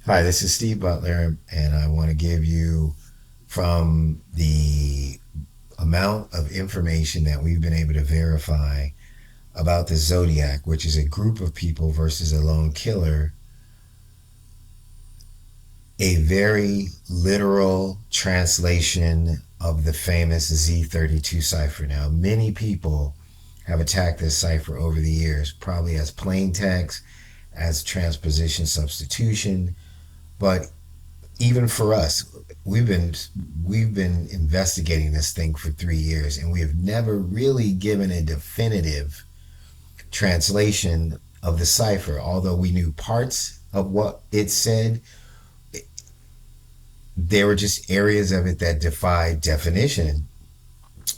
Hi, this is Steve Butler, and I want to give you from the amount of information that we've been able to verify about the Zodiac, which is a group of people versus a lone killer, a very literal translation of the famous Z32 cipher. Now, many people have attacked this cipher over the years, probably as plain text, as transposition substitution, but even for us, we've been we've been investigating this thing for 3 years, and we have never really given a definitive translation of the cipher. Although we knew parts of what it said, there were just areas of it that defied definition.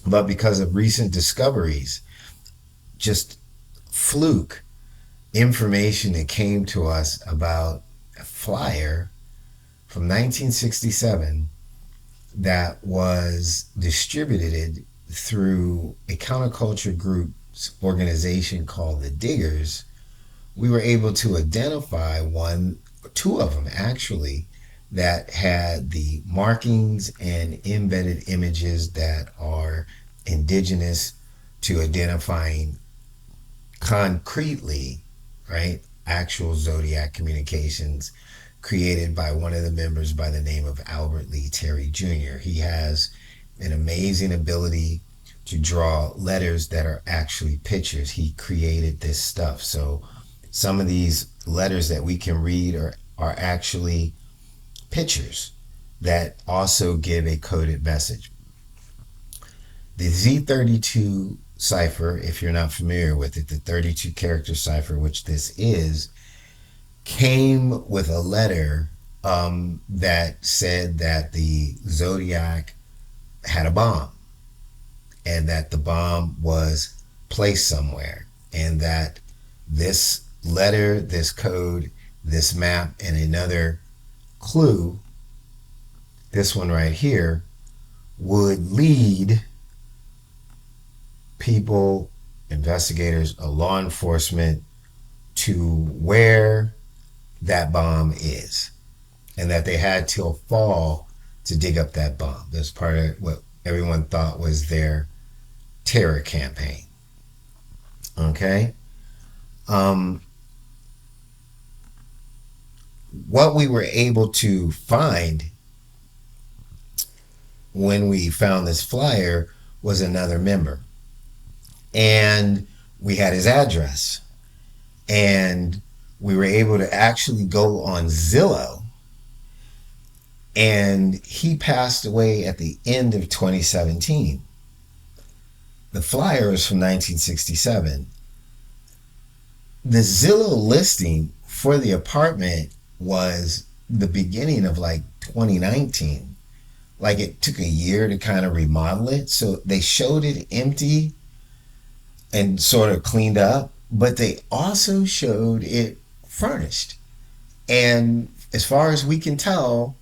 But because of recent discoveries, just fluke information that came to us about a flyer from 1967 that was distributed through a counterculture group's organization called the Diggers, we were able to identify two of them actually, that had the markings and embedded images that are indigenous to identifying concretely, right, actual zodiac communications created by one of the members by the name of Albert Lee Terry Jr. He has an amazing ability to draw letters that are actually pictures. He created this stuff. So some of these letters that we can read are actually pictures that also give a coded message. The Z32 cipher, if you're not familiar with it, the 32 character cipher, which this is, came with a letter that said that the Zodiac had a bomb, and that the bomb was placed somewhere, and that this letter, this code, this map, and another clue, this one right here, would lead people, investigators, or law enforcement to where that bomb is, and that they had till fall to dig up that bomb. That's part of what everyone thought was their terror campaign. Okay? What we were able to find when we found this flyer was another member, and we had his address, and we were able to actually go on Zillow, and he passed away at the end of 2017. The flyer is from 1967. The Zillow listing for the apartment was the beginning of like 2019. Like, it took a year to kind of remodel it. So they showed it empty and sort of cleaned up, but they also showed it furnished. And as far as we can tell,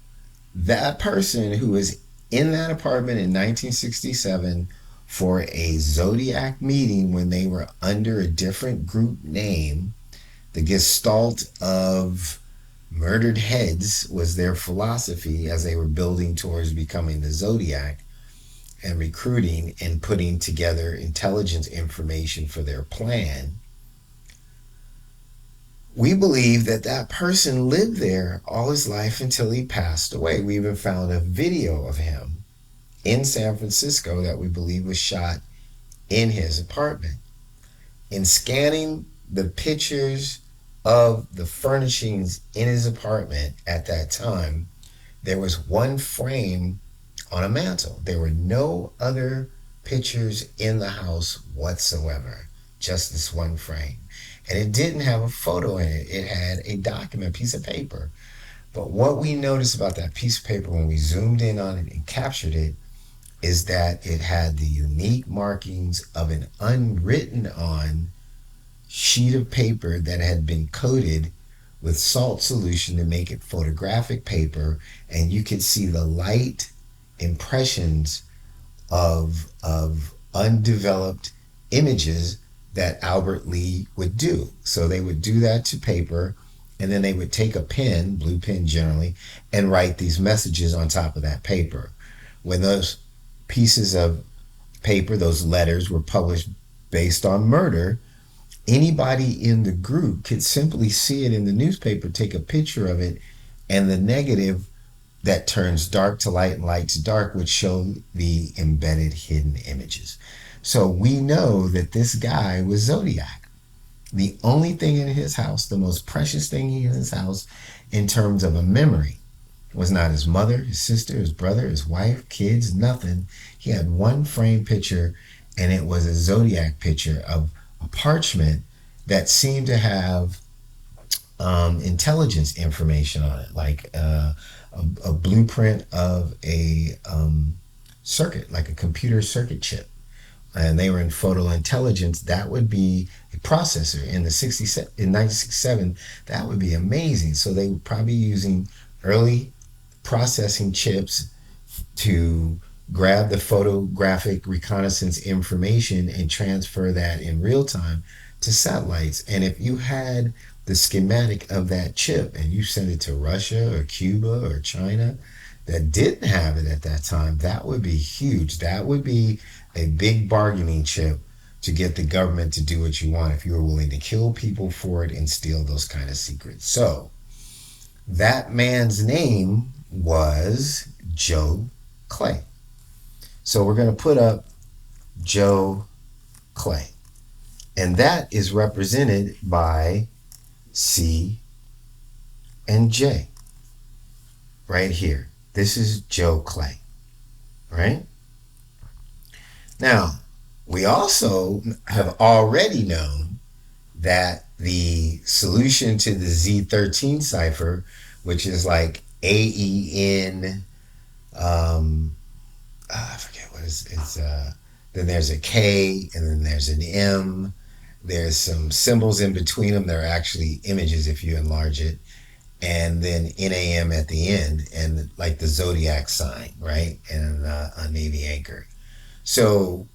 that person who was in that apartment in 1967 for a Zodiac meeting when they were under a different group name, the Gestalt of Murdered Heads was their philosophy as they were building towards becoming the Zodiac and recruiting and putting together intelligence information for their plan. We believe that that person lived there all his life until he passed away. We even found a video of him in San Francisco that we believe was shot in his apartment. In scanning the pictures of the furnishings in his apartment at that time, there was one frame on a mantle. There were no other pictures in the house whatsoever, just this one frame. And it didn't have a photo in it. It had a document, piece of paper. But what we noticed about that piece of paper when we zoomed in on it and captured it is that it had the unique markings of an unwritten on sheet of paper that had been coated with salt solution to make it photographic paper, and you could see the light impressions of undeveloped images that Albert Lee would do. So they would do that to paper, and then they would take a pen, blue pen generally, and write these messages on top of that paper. When those pieces of paper, those letters, were published based on murder, anybody in the group could simply see it in the newspaper, take a picture of it, and the negative that turns dark to light and light to dark would show the embedded hidden images. So we know that this guy was Zodiac. The only thing in his house, the most precious thing in his house in terms of a memory, was not his mother, his sister, his brother, his wife, kids, nothing. He had one framed picture, and it was a Zodiac picture of a parchment that seemed to have intelligence information on it, like a blueprint of a circuit, like a computer circuit chip. And they were in photo intelligence. That would be a processor in the 1967. That would be amazing. So they were probably using early processing chips to grab the photographic reconnaissance information and transfer that in real time to satellites. And if you had the schematic of that chip and you sent it to Russia or Cuba or China that didn't have it at that time, that would be huge. That would be a big bargaining chip to get the government to do what you want if you were willing to kill people for it and steal those kind of secrets. So that man's name was Joe Clay. So we're going to put up Joe Clay. And that is represented by C and J right here. This is Joe Clay, right? Now, we also have already known that the solution to the Z32 cipher, which is like AEN, I forget what it's then there's a K, and then there's an M. There's some symbols in between them. They're actually images if you enlarge it. And then NAM at the end, and like the Zodiac sign, right? And a Navy anchor. So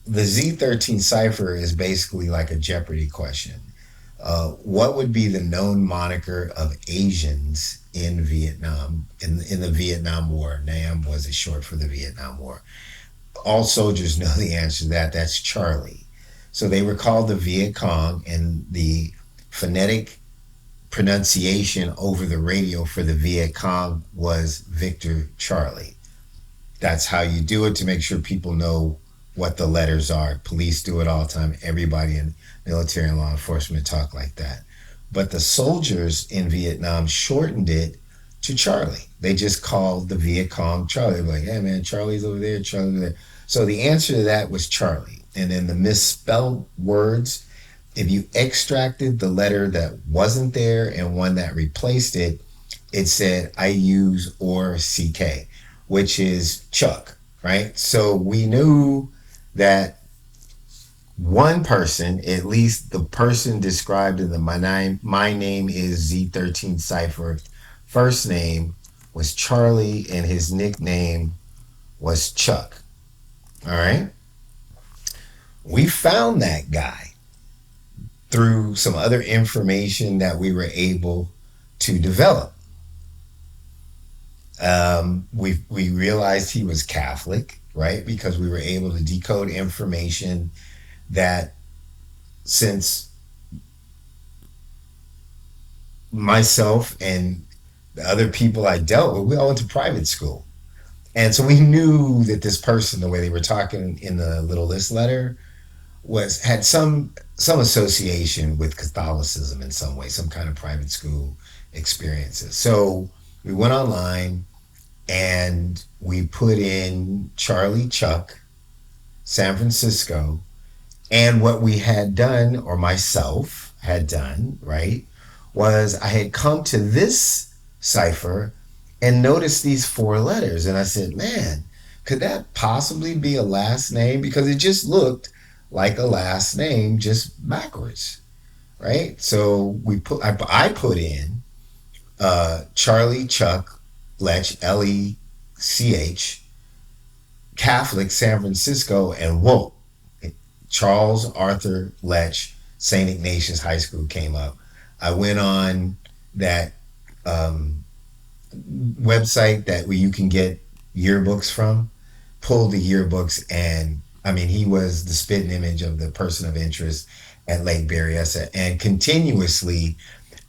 the Z32 cipher is basically like a Jeopardy question. What would be the known moniker of Asians in Vietnam, in the Vietnam War? NAM was a short for the Vietnam War. All soldiers know the answer to that. That's Charlie. So they were called the Viet Cong, and the phonetic pronunciation over the radio for the Viet Cong was Victor Charlie. That's how you do it to make sure people know what the letters are. Police do it all the time. Everybody in military and law enforcement talk like that. But the soldiers in Vietnam shortened it to Charlie. They just called the Viet Cong Charlie. They were like, hey man, Charlie's over there, Charlie's over there. So the answer to that was Charlie. And then the misspelled words, if you extracted the letter that wasn't there and one that replaced it, it said I use or CK, which is Chuck, right? So we knew that one person, at least the person described in the my name is Z32 Cipher, first name was Charlie and his nickname was Chuck. All right. We found that guy through some other information that we were able to develop. We realized he was Catholic, right? Because we were able to decode information that, since myself and the other people I dealt with, we all went to private school. And so we knew that this person, the way they were talking in the little list letter, had some association with Catholicism in some way, some kind of private school experiences. So we went online and we put in Charlie Chuck, San Francisco, and what we had done, or myself had done, right, was I had come to this cipher and noticed these 4 letters. And I said, man, could that possibly be a last name? Because it just looked like a last name, just backwards, right? So I put in Charlie Chuck Lech, Lech, Catholic, San Francisco, and whoa, Charles Arthur Lech, St. Ignatius High School came up. I went on that website that where you can get yearbooks from, pulled the yearbooks, and I mean, he was the spitting image of the person of interest at Lake Berryessa, and continuously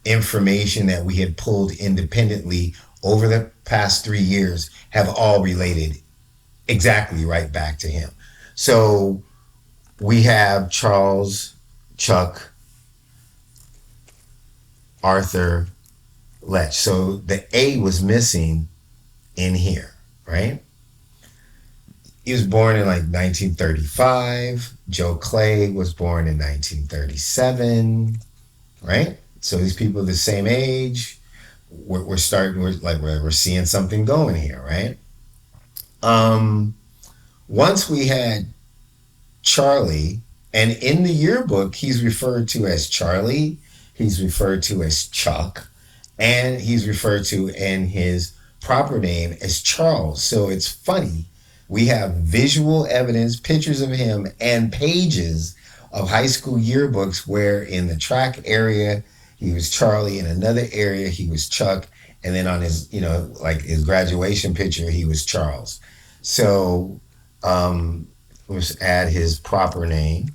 information that we had pulled independently over the past 3 years have all related exactly right back to him. So we have Charles, Chuck, Arthur Lech. So the A was missing in here, right? He was born in like 1935. Joe Clay was born in 1937, right? So these people are the same age. We're starting, we're seeing something going here, right? Once we had Charlie, and in the yearbook, he's referred to as Charlie, he's referred to as Chuck, and he's referred to in his proper name as Charles. So it's funny. We have visual evidence, pictures of him, and pages of high school yearbooks where in the track area, he was Charlie, in another area, he was Chuck, and then on his, like his graduation picture, he was Charles. So let's add his proper name,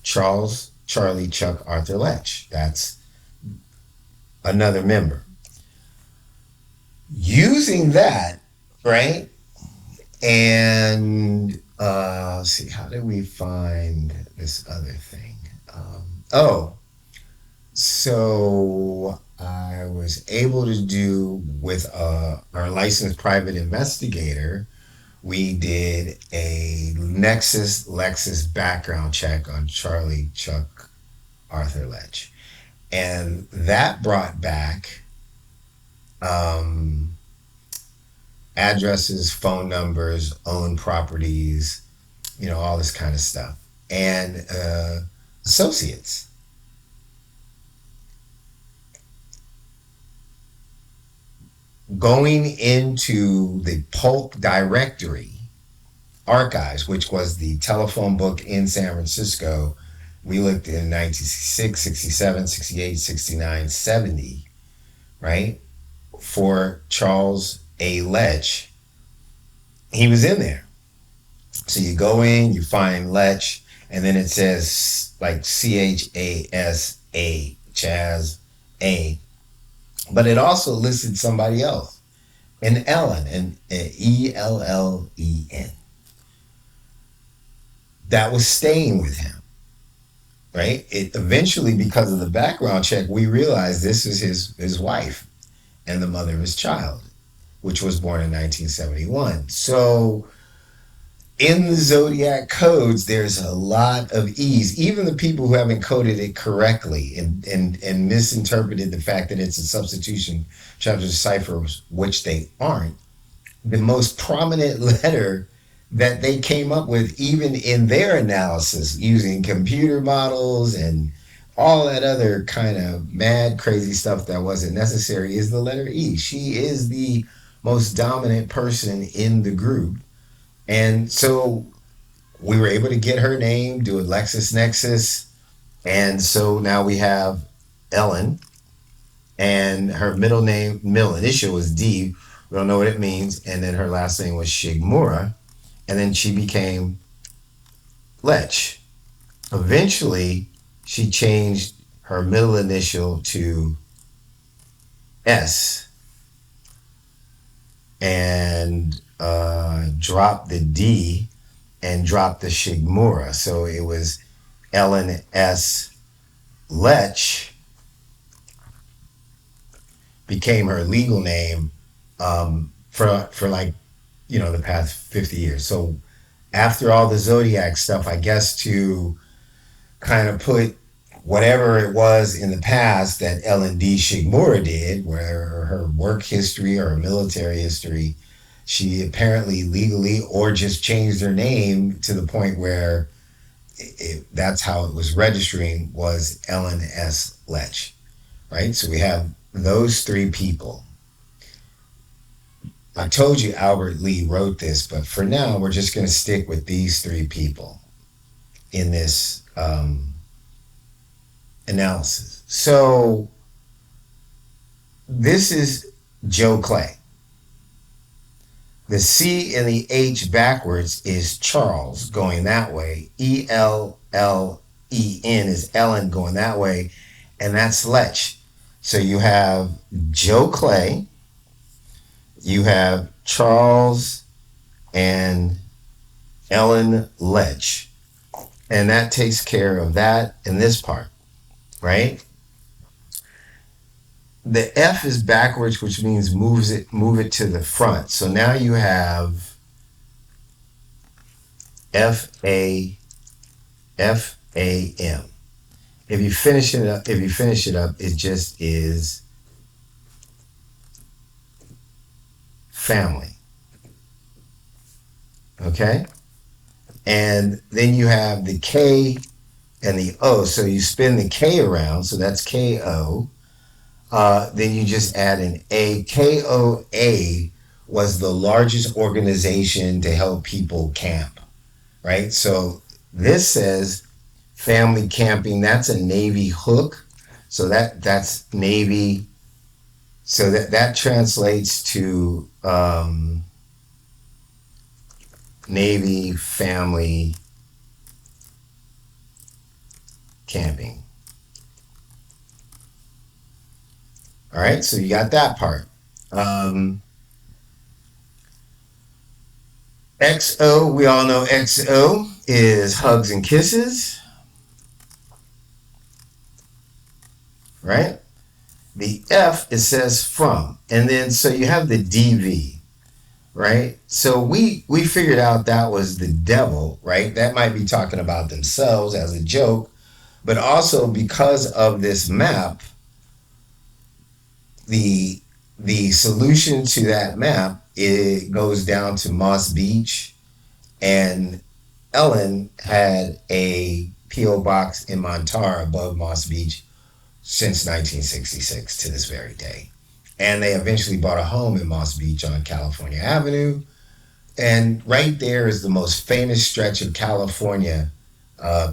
Charles, Charlie, Chuck, Arthur Lech. That's another member. Using that, right? And let's see, how did we find this other thing? So I was able to do with our licensed private investigator, we did a Lexus background check on Charlie, Chuck, Arthur Lech. And that brought back addresses, phone numbers, owned properties, all this kind of stuff. And associates. Going into the Polk directory archives, which was the telephone book in San Francisco, we looked in 1966, 67, 68, 69, 70, right? For Charles A. Lech, he was in there. So you go in, you find Lech, and then it says like CHASA, Chaz A. But it also listed somebody else, an Ellen, an ELLEN. That was staying with him, right? It eventually, because of the background check, we realized this is his wife and the mother of his child, which was born in 1971. So in the Zodiac codes, there's a lot of ease. Even the people who haven't coded it correctly and misinterpreted the fact that it's a substitution chapter cipher, which they aren't, the most prominent letter that they came up with, even in their analysis, using computer models and all that other kind of mad, crazy stuff that wasn't necessary, is the letter E. She is the most dominant person in the group. And so we were able to get her name, do a LexisNexis. And so now we have Ellen, and her middle initial was D. We don't know what it means. And then her last name was Shigmura. And then she became Lech. Eventually, she changed her middle initial to S and dropped the D and dropped the Shigmura. So it was Ellen S. Lech became her legal name for like, the past 50 years. So after all the Zodiac stuff, I guess to kind of put whatever it was in the past that Ellen D. Shigmura did, where her work history or her military history, she apparently legally or just changed her name to the point where that's how it was registering, was Ellen S. Lech, right? So we have those three people. I told you Albert Lee wrote this, but for now, we're just going to stick with these three people in this analysis. So this is Joe Clay. The C and the H backwards is Charles going that way. Ellen is Ellen going that way. And that's Lech. So you have Joe Clay, you have Charles and Ellen Lech. And that takes care of that in this part, right? The F is backwards, which means move it to the front. So now you have FAM. If you finish it up, it just is family. Okay? And then you have the K and the O. So you spin the K around, so that's KO. Then you just add an A. KOA was the largest organization to help people camp, right? So this says family camping. That's a Navy hook. So that's Navy. So that translates to Navy family camping. All right, so you got that part. XO, we all know XO is hugs and kisses, right? The F, it says from. And then, so you have the DV, right? So we figured out that was the devil, right? That might be talking about themselves as a joke, but also because of this map, the solution to that map, it goes down to Moss Beach, and Ellen had a P.O. box in Montar above Moss Beach since 1966 to this very day. And they eventually bought a home in Moss Beach on California Avenue. And right there is the most famous stretch of California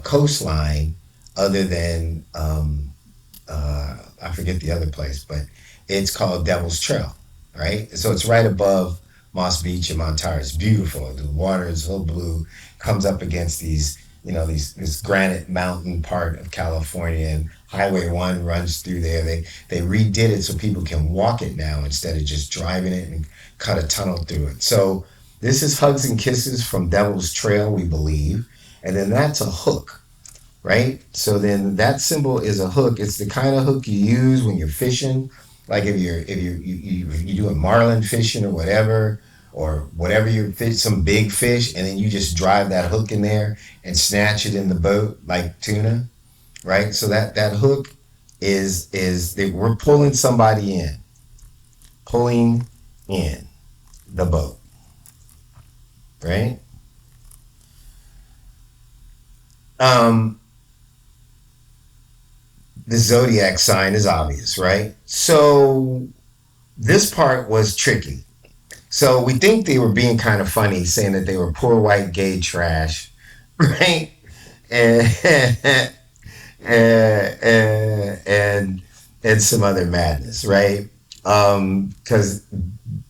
coastline, other than, I forget the other place, but it's called Devil's Trail, right? So it's right above Moss Beach and Montar. It's beautiful. The water is so blue, comes up against these, this granite mountain part of California, and Highway 1 runs through there. They redid it so people can walk it now instead of just driving it and cut a tunnel through it. So this is Hugs and Kisses from Devil's Trail, we believe. And then that's a hook, right? So then that symbol is a hook. It's the kind of hook you use when you're fishing. Like if you're doing marlin fishing or whatever you fish, some big fish, and then you just drive that hook in there and snatch it in the boat like tuna, right? So that hook is we're pulling somebody in, pulling in the boat, right? The zodiac sign is obvious, right? So this part was tricky. So we think they were being kind of funny, saying that they were poor white gay trash, right? And and some other madness, right? Because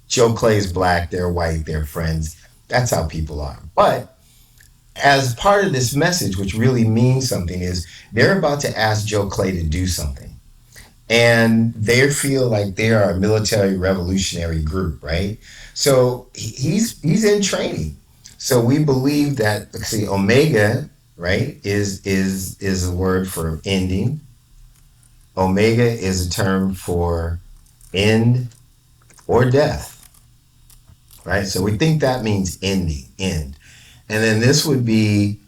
Joe Clay's black, they're white, they're friends. That's how people are. But as part of this message, which really means something, is they're about to ask Joe Clay to do something. And they feel like they are a military revolutionary group, right? So he's in training. So we believe that, see, Omega, right, is a word for ending. Omega is a term for end or death, right? So we think that means ending, end. And then this would be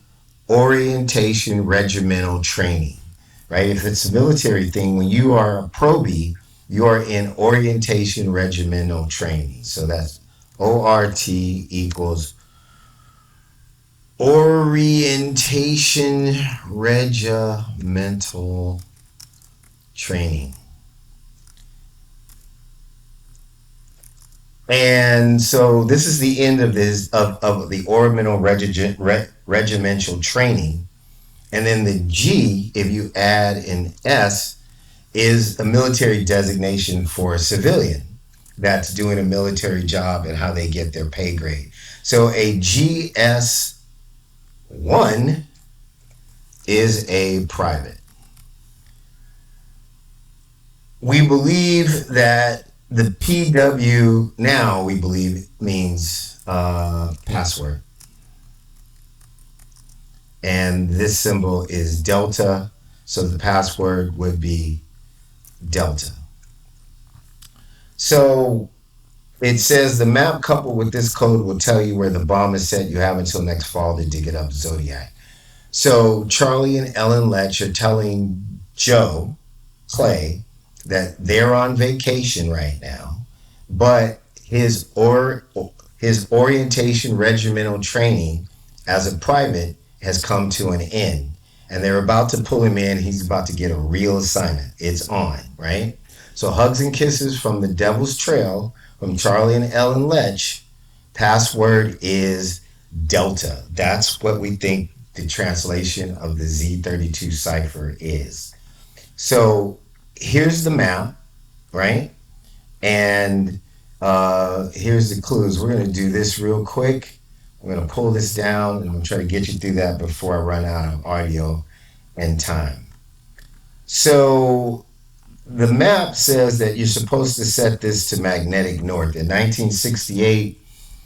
orientation regimental training, right? If it's a military thing, when you are a probie, you are in orientation regimental training. So that's ORT equals orientation regimental training. And so this is the end of this of the ornamental regimental training. And then the G, if you add an S, is a military designation for a civilian that's doing a military job and how they get their pay grade. So a GS1 is a private. We believe that the PW now, we believe, means password. And this symbol is delta, so the password would be delta. So it says the map coupled with this code will tell you where the bomb is set. You have until next fall to dig it up, Zodiac. So Charlie and Ellen Lech are telling Joe Clay that they're on vacation right now, but his orientation regimental training as a private has come to an end, and they're about to pull him in. He's about to get a real assignment. It's on, right? So hugs and kisses from the Devil's Trail from Charlie and Ellen Lech. Password is Delta. That's what we think the translation of the Z32 Cipher is. So here's the map, right? And here's the clues. We're going to do this real quick. I'm going to pull this down and I'm going to try to get you through that before I run out of audio and time. So the map says that you're supposed to set this to magnetic north. In 1968,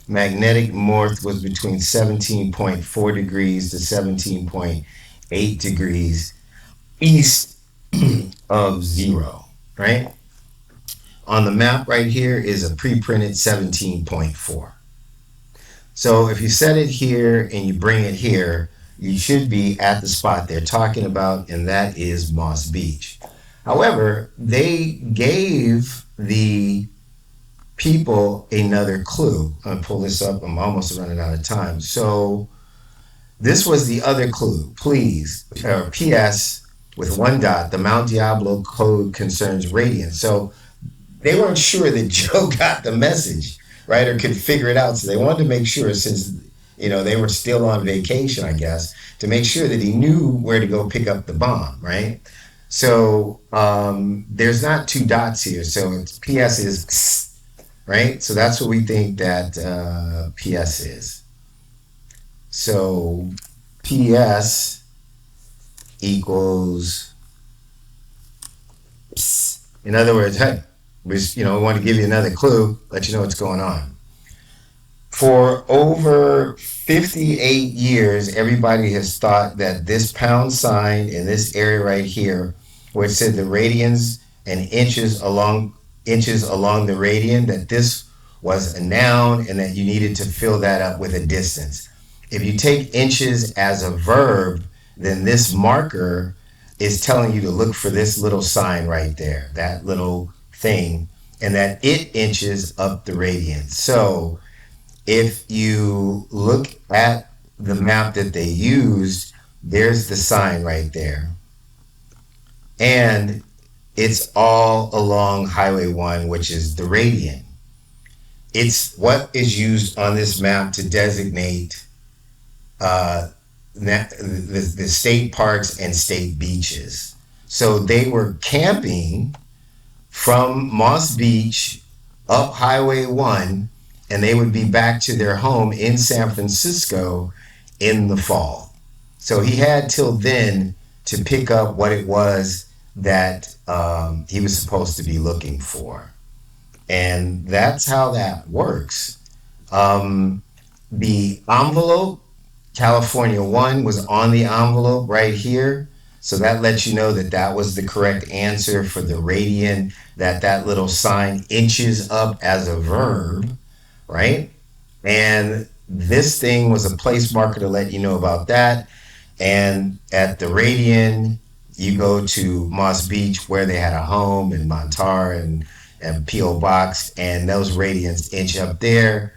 magnetic north was between 17.4 degrees to 17.8 degrees east of 0, right? On the map right here is a pre-printed 17.4. So if you set it here and you bring it here, you should be at the spot they're talking about, and that is Moss Beach. However, they gave the people another clue. I'm going to pull this up. I'm almost running out of time. So this was the other clue. Please, or PS with one dot, the Mount Diablo code concerns radiance. So they weren't sure that Joe got the message, right, or could figure it out. So they wanted to make sure, since they were still on vacation, I guess, to make sure that he knew where to go pick up the bomb, right? So there's not two dots here. So it's PS is psst, right? So that's what we think that PS is. So PS equals psst. In other words, hey, we want to give you another clue, let you know what's going on. For over 58 years, everybody has thought that this pound sign in this area right here, where it said the radians and inches along the radian, that this was a noun and that you needed to fill that up with a distance. If you take inches as a verb, then this marker is telling you to look for this little sign right there, that little thing, and that it inches up the radian. So if you look at the map that they used, there's the sign right there. And it's all along Highway 1, which is the radian. It's what is used on this map to designate the state parks and state beaches. So they were camping from Moss Beach up Highway 1, and they would be back to their home in San Francisco in the fall. So he had till then to pick up what it was that he was supposed to be looking for. And that's how that works. The envelope, California 1, was on the envelope right here. So that lets you know that that was the correct answer for the radian, that little sign inches up as a verb, right? And this thing was a place marker to let you know about that. And at the radian, you go to Moss Beach, where they had a home, and Montar and P.O. Box, and those radians inch up there.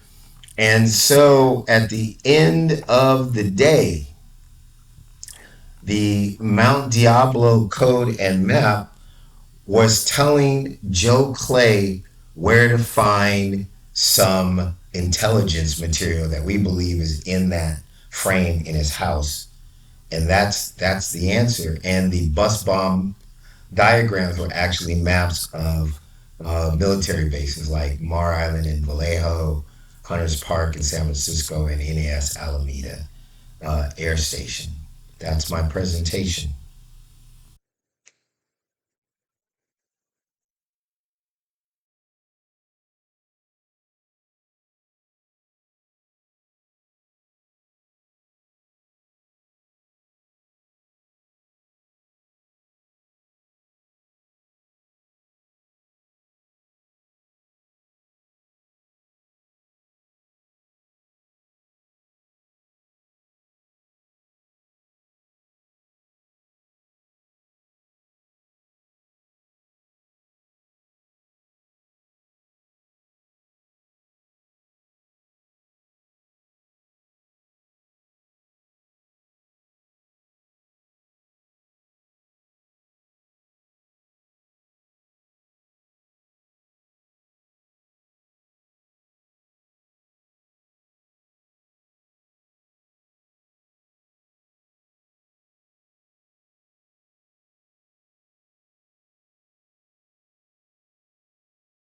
And so at the end of the day, the Mount Diablo code and map was telling Joe Clay where to find some intelligence material that we believe is in that frame in his house. And that's the answer. And the bus bomb diagrams were actually maps of military bases like Mar Island in Vallejo, Hunters Park in San Francisco, and NAS Alameda Air Station. That's my presentation.